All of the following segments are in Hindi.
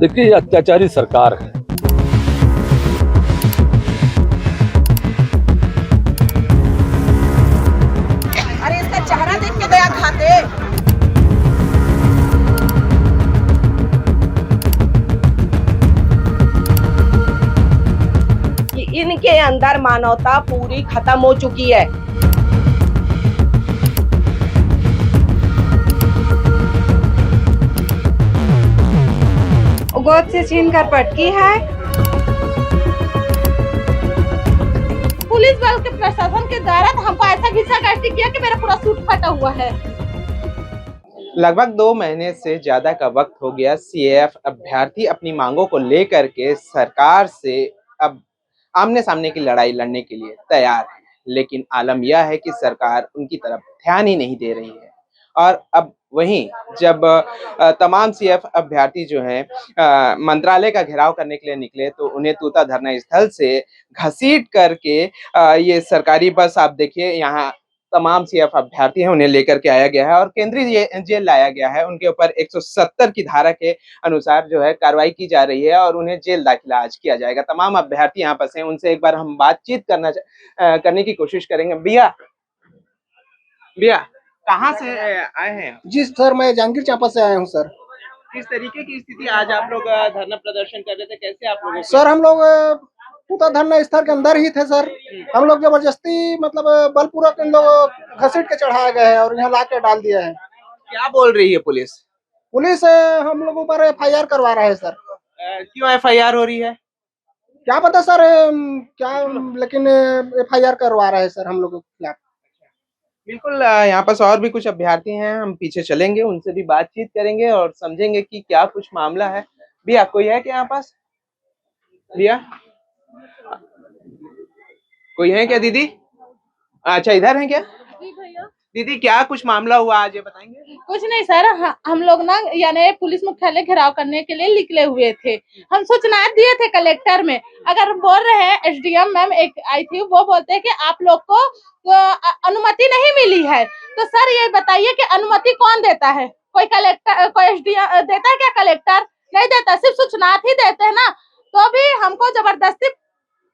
देखिए ये अत्याचारी सरकार है। अरे इसका चेहरा देख के दया खाते। कि इनके अंदर मानवता पूरी खत्म हो चुकी है। गोद से छीन कर पटकी है। पुलिस बल के प्रशासन के द्वारा हमको ऐसा घिसा किया कि मेरा पूरा सूट फटा हुआ है। लगभग 2 महीने से ज्यादा का वक्त हो गया। सीएएफ अभ्यर्थी अपनी मांगों को लेकर के सरकार से अब आमने सामने की लड़ाई लड़ने के लिए तैयार है, लेकिन आलम यह है कि सरकार उनकी तरफ ध्यान ही नहीं दे रही है। और अब वहीं जब तमाम सीएएफ अभ्यर्थी जो हैं मंत्रालय का घेराव करने के लिए निकले तो उन्हें तूता धरना स्थल से घसीट करके ये सरकारी बस, आप देखिए यहाँ तमाम सीएएफ अभ्यर्थी हैं, उन्हें लेकर के आया गया है और केंद्रीय जेल लाया गया है। उनके ऊपर 170 की धारा के अनुसार जो है कार्रवाई की जा रही है और उन्हें जेल दाखिला आज किया जाएगा। तमाम अभ्यर्थी यहाँ पर हैं, उनसे एक बार हम बातचीत करने की कोशिश करेंगे। भैया कहाँ से आए हैं? जी सर, मैं जहांगीर चांपा से आया हूँ सर। किस तरीके की स्थिति आज आप लोग धरना प्रदर्शन कर रहे थे, कैसे आप लोग? सर हम लोग तूता धरना स्थल के अंदर ही थे सर। हम लोग जबरदस्ती मतलब बलपूर्वक इन लोग घसीट के चढ़ाया गया है और यहाँ ला के डाल दिया है। क्या बोल रही है पुलिस? पुलिस हम लोगों पर एफआईआर करवा रहा है सर। क्यों एफआईआर हो रही है? क्या पता सर क्या, लेकिन एफआईआर करवा रहा है सर हम लोगों के खिलाफ। बिल्कुल, यहाँ पास और भी कुछ अभ्यर्थी हैं, हम पीछे चलेंगे, उनसे भी बातचीत करेंगे और समझेंगे कि क्या कुछ मामला है। भैया कोई है क्या यहाँ पास? भैया कोई है क्या? दीदी अच्छा इधर है क्या? जी भैया। दीदी क्या कुछ मामला हुआ आज ये बताएंगे? कुछ नहीं सर, हम लोग ना यानी पुलिस मुख्यालय घेराव करने के लिए निकले हुए थे। हम सूचना दिए थे कलेक्टर में। अगर बोल रहे हैं एसडीएम मैम एक आई थी, वो बोलते हैं कि आप लोग को अनुमति नहीं मिली है। तो सर ये बताइए कि अनुमति कौन देता है? कोई कलेक्टर, कोई एसडीएम देता है क्या? कलेक्टर नहीं देता, सिर्फ सूचना ही देते हैं ना। तो भी हमको जबरदस्ती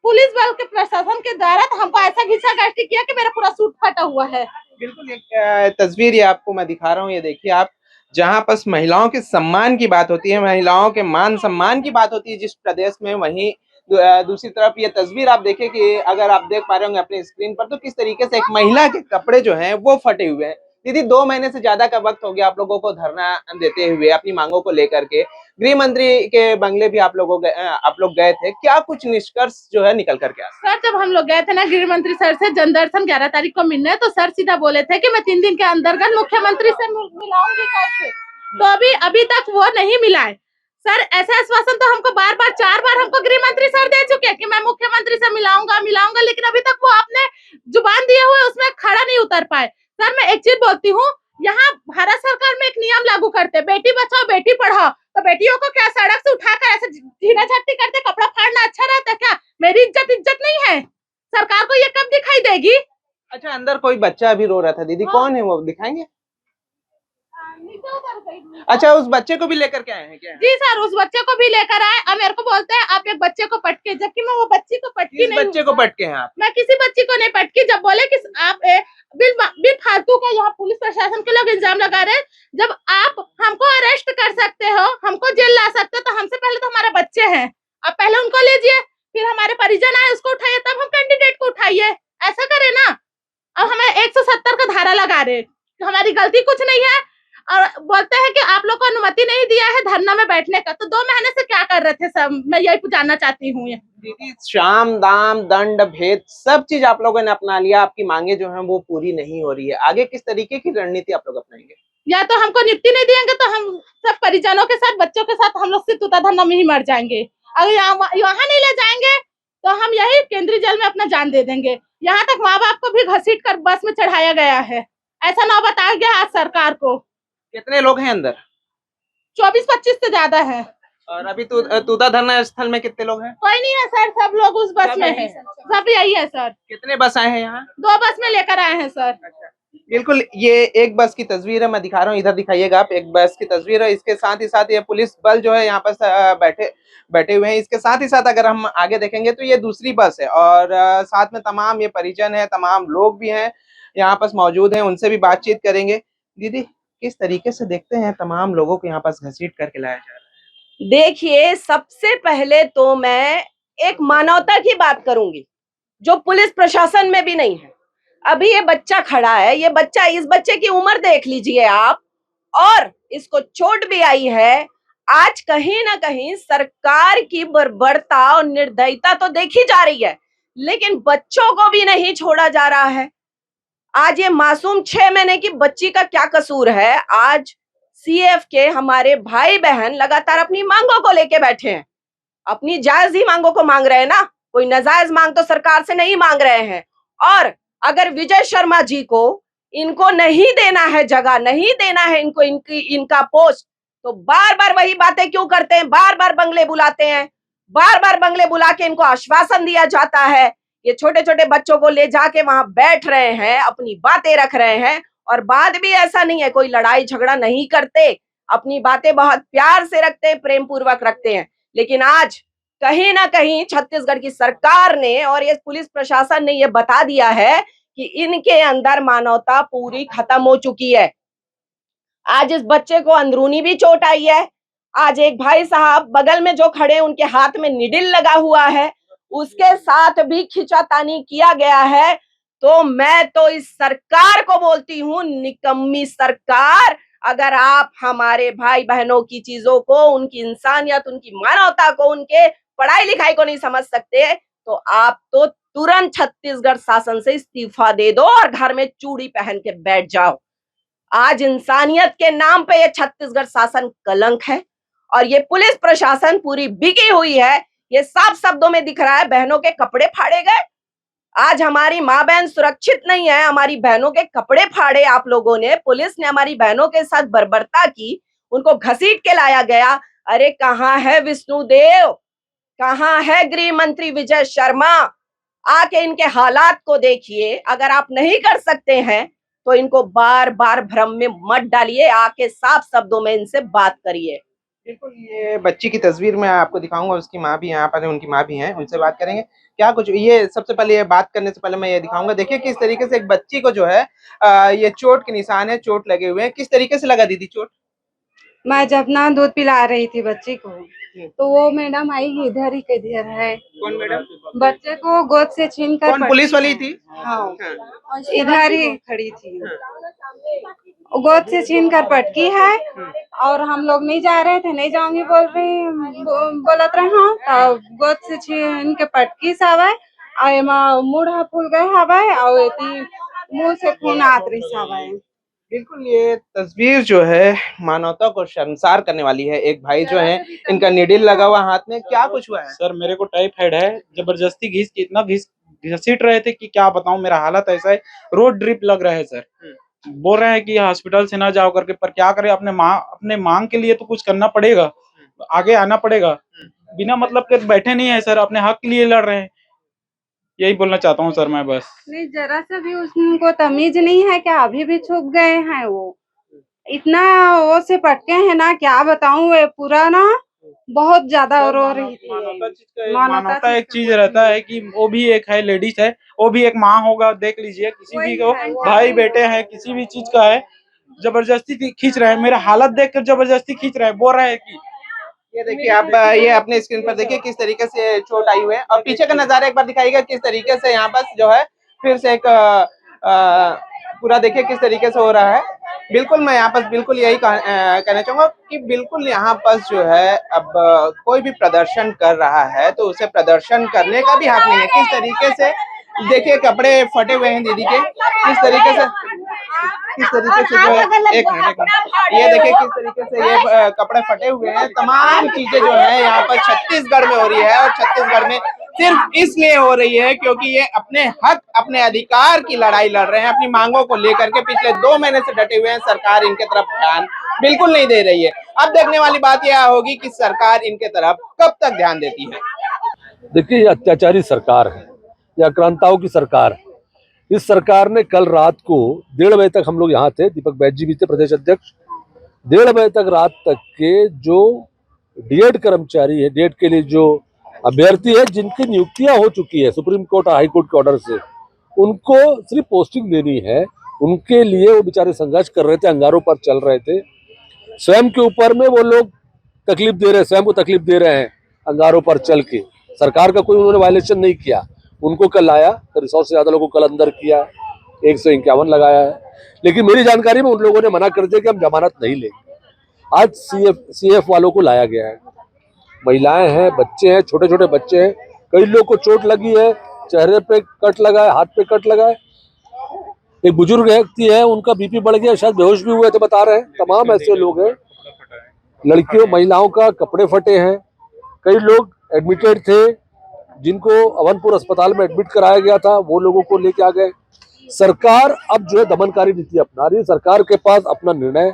पुलिस बल के प्रशासन के द्वारा हमको ऐसा घिसा किया कि मेरा पूरा सूट फटा हुआ है। बिल्कुल, एक तस्वीर ये आपको मैं दिखा रहा हूँ, ये देखिए आप, जहाँ पर महिलाओं के सम्मान की बात होती है, महिलाओं के मान सम्मान की बात होती है जिस प्रदेश में, वहीं दूसरी तरफ ये तस्वीर आप देखिए कि अगर आप देख पा रहे होंगे अपने स्क्रीन पर तो किस तरीके से एक महिला के कपड़े जो हैं वो फटे हुए हैं। दीदी 2 महीने से ज्यादा का वक्त हो गया आप लोगों को धरना देते हुए अपनी मांगों को लेकर के। गृह मंत्री के बंगले भी आप लोग गए थे, क्या कुछ निष्कर्ष जो है निकल करके आए? सर जब हम लोग गए थे ना गृह मंत्री सर से जनदर्शन 11 तारीख को मिलने, तो सर सीधा बोले थे कि मैं 3 दिन के अंतर्गत मुख्यमंत्री से मिलाऊंगी कैसे। तो अभी तक वो नहीं मिला है सर। ऐसा आश्वासन तो हमको बार बार 4 बार हमको गृह मंत्री सर दे चुके हैं कि मैं मुख्यमंत्री से मिलाऊंगा, लेकिन अभी तक वो अपने जुबान दिए हुए उसमें खड़ा नहीं उतर पाए। सर मैं एक चीज बोलती हूँ, यहाँ भारत सरकार में एक नियम लागू करते, बेटी बचाओ बेटी पढ़ाओ। तो बेटियों को क्या सड़क से उठाकर ऐसे झीना झपटी करते, कपड़ा फाड़ना अच्छा रहता है क्या? मेरी इज्जत नहीं है? सरकार को ये कब दिखाई देगी? अच्छा, अंदर कोई बच्चा अभी रो रहा था दीदी, कौन है वो दिखाएंगे? अच्छा, उस बच्चे को भी लेकर के आए हैं क्या? जी सर, उस बच्चे को भी लेकर आए। अब मेरे को बोलते हैं आप एक बच्चे को पटके, जबकि मैं वो बच्ची को पटकी किस नहीं। बच्चे को पटके हैं आप? मैं किसी बच्ची को नहीं पटकी। जब बोले कि आप बिल फालतू का यहाँ पुलिस प्रशासन के लोग इल्जाम लगा रहे हैं। जब आप हमको अरेस्ट कर सकते हो, हमको जेल ला सकते हो, तो हमसे पहले तो हमारे बच्चे हैं, अब पहले उनको लीजिए, फिर हमारे परिजन आए उसको उठाइए, तब हम कैंडिडेट को उठाइए। ऐसा करे ना। अब हमें 170 का धारा लगा रहे, हमारी गलती कुछ नहीं है और बोलते हैं कि आप लोग को अनुमति नहीं दिया है धरना में बैठने का। तो 2 महीने से क्या कर रहे थे सब? मैं यही जानना चाहती हूँ। दीदी शाम दाम दंड भेद सब चीज आप लोगों ने अपना लिया, आपकी मांगे जो हैं वो पूरी नहीं हो रही है, आगे किस तरीके की रणनीति आप लोग अपनाएंगे? या तो हमको नियुक्ति नहीं देंगे तो हम सब परिजनों के साथ, बच्चों के साथ हम लोग सिर्फ तूता धरना में ही मर जाएंगे। अगर यहाँ नहीं ले जाएंगे तो हम यही केंद्रीय जेल में अपना जान दे देंगे। यहाँ तक माँ बाप को भी घसीट कर बस में चढ़ाया गया है। ऐसा नौबत आ गया आज सरकार को। कितने लोग हैं अंदर? 24-25 से ज्यादा है। और अभी तूता धरना स्थल में कितने लोग हैं? कोई नहीं है सर, सब लोग उस बस में है, सब यही है सर। कितने बस आए हैं यहाँ? 2 बस में लेकर आए हैं सर। अच्छा, बिल्कुल, ये एक बस की तस्वीर है, मैं दिखा रहा हूँ, इधर दिखाइएगा आप, एक बस की तस्वीर है। इसके साथ ही साथ ये पुलिस बल जो है यहाँ पर बैठे बैठे हुए हैं। इसके साथ ही साथ अगर हम आगे देखेंगे तो ये दूसरी बस है और साथ में तमाम ये परिजन है, तमाम लोग भी हैं यहाँ पास मौजूद हैं, उनसे भी बातचीत करेंगे। दीदी, किस तरीके से देखते हैं तमाम लोगों को यहाँ पास घसीट करके लाया जा रहा है? देखिए, सबसे पहले तो मैं एक मानवता की बात करूंगी जो पुलिस प्रशासन में भी नहीं है। अभी ये बच्चा खड़ा है, ये बच्चा, इस बच्चे की उम्र देख लीजिए आप, और इसको चोट भी आई है। आज कहीं ना कहीं सरकार की बर्बरता और निर्दयता तो देखी जा रही है, लेकिन बच्चों को भी नहीं छोड़ा जा रहा है। आज ये मासूम 6 महीने की बच्ची का क्या कसूर है? आज सीएफ के हमारे भाई बहन लगातार अपनी मांगों को लेके बैठे हैं, अपनी जायज ही मांगों को मांग रहे हैं ना, कोई नाजायज मांग तो सरकार से नहीं मांग रहे हैं। और अगर विजय शर्मा जी को इनको नहीं देना है जगह, नहीं देना है इनको इनका पोस्ट, तो बार बार वही बातें क्यों करते हैं? बार बार बंगले बुलाते हैं, बार बार बंगले बुला के इनको आश्वासन दिया जाता है। ये छोटे छोटे बच्चों को ले जाके वहां बैठ रहे हैं, अपनी बातें रख रहे हैं, और बात भी ऐसा नहीं है, कोई लड़ाई झगड़ा नहीं करते, अपनी बातें बहुत प्यार से रखते हैं, प्रेम पूर्वक रखते हैं। लेकिन आज कहीं ना कहीं छत्तीसगढ़ की सरकार ने और ये पुलिस प्रशासन ने ये बता दिया है कि इनके अंदर मानवता पूरी खत्म हो चुकी है। आज इस बच्चे को अंदरूनी भी चोट आई है। आज एक भाई साहब बगल में जो खड़े, उनके हाथ में निडिल लगा हुआ है, उसके साथ भी खींचातानी किया गया है। तो मैं तो इस सरकार को बोलती हूँ, निकम्मी सरकार, अगर आप हमारे भाई बहनों की चीजों को, उनकी इंसानियत, उनकी मानवता को, उनके पढ़ाई लिखाई को नहीं समझ सकते, तो आप तो तुरंत छत्तीसगढ़ शासन से इस्तीफा दे दो और घर में चूड़ी पहन के बैठ जाओ। आज इंसानियत के नाम पे ये छत्तीसगढ़ शासन कलंक है और ये पुलिस प्रशासन पूरी बिकी हुई है। ये साफ शब्दों में दिख रहा है, बहनों के कपड़े फाड़े गए। आज हमारी माँ बहन सुरक्षित नहीं है, हमारी बहनों के कपड़े फाड़े आप लोगों ने, पुलिस ने हमारी बहनों के साथ बर्बरता की, उनको घसीट के लाया गया। अरे कहाँ है विष्णुदेव, कहाँ है गृह मंत्री विजय शर्मा? आके इनके हालात को देखिए। अगर आप नहीं कर सकते हैं तो इनको बार बार भ्रम में मत डालिए, आके साफ शब्दों में इनसे बात करिए। बिल्कुल, ये बच्ची की तस्वीर मैं आपको दिखाऊंगा, उसकी माँ भी यहाँ पर है, उनकी माँ भी है, उनसे बात करेंगे। क्या कुछ, ये सबसे पहले ये बात करने से पहले मैं ये दिखाऊंगा, देखिए किस तरीके से एक बच्ची को जो है ये चोट के निशान है, चोट लगे हुए हैं। किस तरीके से लगा दीदी चोट? मैं जब ना दूध पिला रही थी बच्चे को, तो वो मैडम आई इधर ही किधर है, कौन मैडम? बच्चे को गोद से छीन कर कौन, पुलिस वाली थी? हाँ, इधर ही खड़ी थी, गोद से छीन कर पटकी है। और हम लोग नहीं जा रहे थे, नहीं जाऊंगी बोलत रहे, हाँ, तो गोद से छीन के पटकी सावे और एमा मुड़ा फूल गए हवाए और एती मुंह से खून आत रही सावे। बिल्कुल, ये तस्वीर जो है मानवता को शर्मसार करने वाली है। एक भाई जो है, इनका निडिल लगा हुआ हाथ में, क्या कुछ हुआ है? सर मेरे को टाइफाइड है, जबरदस्ती घिस के इतना घसीट रहे थे कि क्या बताऊं, मेरा हालत ऐसा है, रोड ड्रिप लग रहा है सर। बोल रहे हैं कि हॉस्पिटल से ना जाओ करके, पर क्या करें, अपने मांग के लिए तो कुछ करना पड़ेगा, आगे आना पड़ेगा। बिना मतलब के बैठे नहीं है सर, अपने हक के लिए लड़ रहे हैं। यही बोलना चाहता हूँ सर मैं बस। नहीं, जरा सा भी उनको तमीज नहीं है क्या? अभी भी छुप गए हैं वो, इतना वो से पटके हैं ना, क्या बताऊं, वे पूरा ना बहुत ज्यादा रो रही थी। मानवता एक चीज रहता है कि वो भी एक है, लेडीज है, वो भी एक माँ होगा। देख लीजिए, किसी भी को भाई बेटे हैं, किसी भी चीज का है, जबरदस्ती खींच रहे हैं। मेरा हालत देख कर जबरदस्ती खींच रहे हैं, बोल रहे हैं कि ये देखिए आप, ये अपने स्क्रीन पर देखिए किस तरीके से चोट आई हुई है, और पीछे का नजारा एक बार दिखाइएगा किस तरीके से यहाँ पर जो है फिर से एक पूरा देखिए किस तरीके से हो रहा है। बिल्कुल, मैं यहाँ पर बिल्कुल यही कहना चाहूंगा कि बिल्कुल यहाँ पर जो है, अब कोई भी प्रदर्शन कर रहा है तो उसे प्रदर्शन करने का भी हक नहीं है। किस तरीके से देखिए कपड़े फटे हुए हैं दीदी के, किस तरीके से जो है, एक मिनट, ये देखिए किस तरीके से ये कपड़े फटे हुए हैं। तमाम चीजें जो है यहाँ पर छत्तीसगढ़ में हो रही है, और छत्तीसगढ़ में सिर्फ इसलिए हो रही है क्योंकि ये अपने हक, अपने अधिकार की लड़ाई लड़ रहे हैं, अपनी मांगों को लेकर के पिछले 2 महीने से डटे हुए हैं। सरकार इनके तरफ ध्यान बिल्कुल नहीं दे रही है। अब देखने वाली बात यह होगी कि सरकार इनके तरफ कब तक ध्यान देती है। देखिए, ये अत्याचारी सरकार है, ये आक्रांताओं की सरकार है। इस सरकार ने कल रात को 1:30 बजे तक, हम लोग यहाँ थे, दीपक बैज जी भी थे प्रदेश अध्यक्ष, 1:30 बजे तक रात तक के जो डीएड कर्मचारी है, डीएड के लिए जो अभ्यर्थी है जिनकी नियुक्तियां हो चुकी है सुप्रीम कोर्ट और हाई कोर्ट के ऑर्डर से, उनको सिर्फ पोस्टिंग देनी है, उनके लिए वो बेचारे संघर्ष कर रहे थे, अंगारों पर चल रहे थे। स्वयं के ऊपर में वो लोग तकलीफ दे रहे हैं, स्वयं को तकलीफ दे रहे हैं अंगारों पर चल के। सरकार का कोई उन्होंने वायलेशन नहीं किया। उनको कल लाया, करीब 100 से ज्यादा लोगों को कल अंदर किया, 151 लगाया है। लेकिन मेरी जानकारी में उन लोगों ने मना कर दिया कि हम जमानत नहीं लेंगे। आज सीएफ वालों को लाया गया है, महिलाएं हैं, बच्चे हैं, छोटे छोटे बच्चे हैं, कई लोग को चोट लगी है, चेहरे पे कट लगा है, हाथ पे कट लगा है। एक बुजुर्ग व्यक्ति है, उनका बीपी बढ़ गया, शायद बेहोश भी हुए थे, बता रहे हैं। तमाम ऐसे लोग हैं, लड़कियों महिलाओं का कपड़े फटे हैं, कई लोग एडमिटेड थे जिनको अवनपुर अस्पताल में एडमिट कराया गया था, वो लोगों को लेके आ गए। सरकार अब जो है दमनकारी नीति अपना रही है। सरकार के पास अपना निर्णय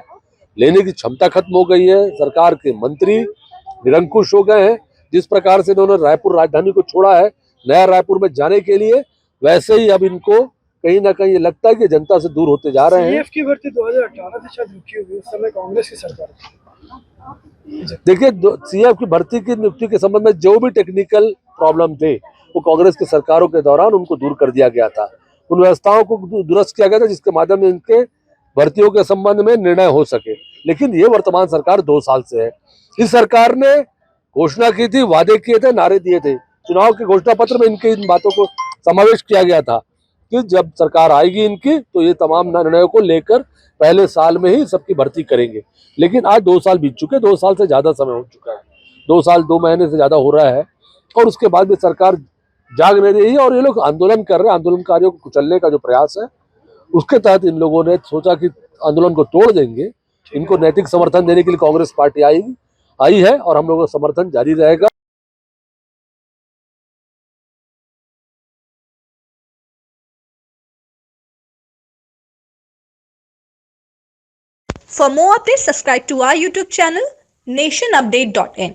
लेने की क्षमता खत्म हो गई है। सरकार के मंत्री निरंकुश हो गए हैं। जिस प्रकार से इन्होंने रायपुर राजधानी को छोड़ा है नया रायपुर में जाने के लिए, वैसे ही अब इनको कहीं ना कहीं ये लगता है कि जनता से दूर होते जा रहे हैं। सीएफ की भर्ती 2018 से शायद रुकी हुई, उस समय कांग्रेस की सरकार थी। देखिए, सीएफ की भर्ती की नियुक्ति के संबंध में जो भी टेक्निकल प्रॉब्लम थे वो कांग्रेस की सरकारों के दौरान उनको दूर कर दिया गया था। उन व्यवस्थाओं को दुरुस्त किया गया था जिसके माध्यम से इनके भर्तियों के संबंध में निर्णय हो सके। लेकिन ये वर्तमान सरकार 2 साल से है। इस सरकार ने घोषणा की थी, वादे किए थे, नारे दिए थे, चुनाव के घोषणा पत्र में इनके इन बातों को समावेश किया गया था कि जब सरकार आएगी इनकी तो ये तमाम निर्णयों को लेकर पहले साल में ही सबकी भर्ती करेंगे। लेकिन आज 2 साल बीत चुके, 2 साल से ज्यादा समय हो चुका है, 2 साल 2 महीने से ज्यादा हो रहा है, और उसके बाद भी सरकार जाग नहीं रही है और ये लोग आंदोलन कर रहे हैं। आंदोलनकारियों को कुचलने का जो प्रयास है उसके तहत इन लोगों ने सोचा कि आंदोलन को तोड़ देंगे। इनको नैतिक समर्थन देने के लिए कांग्रेस पार्टी आई है और हम लोगों का समर्थन जारी रहेगा। For more updates, subscribe to our YouTube channel nationupdate.in.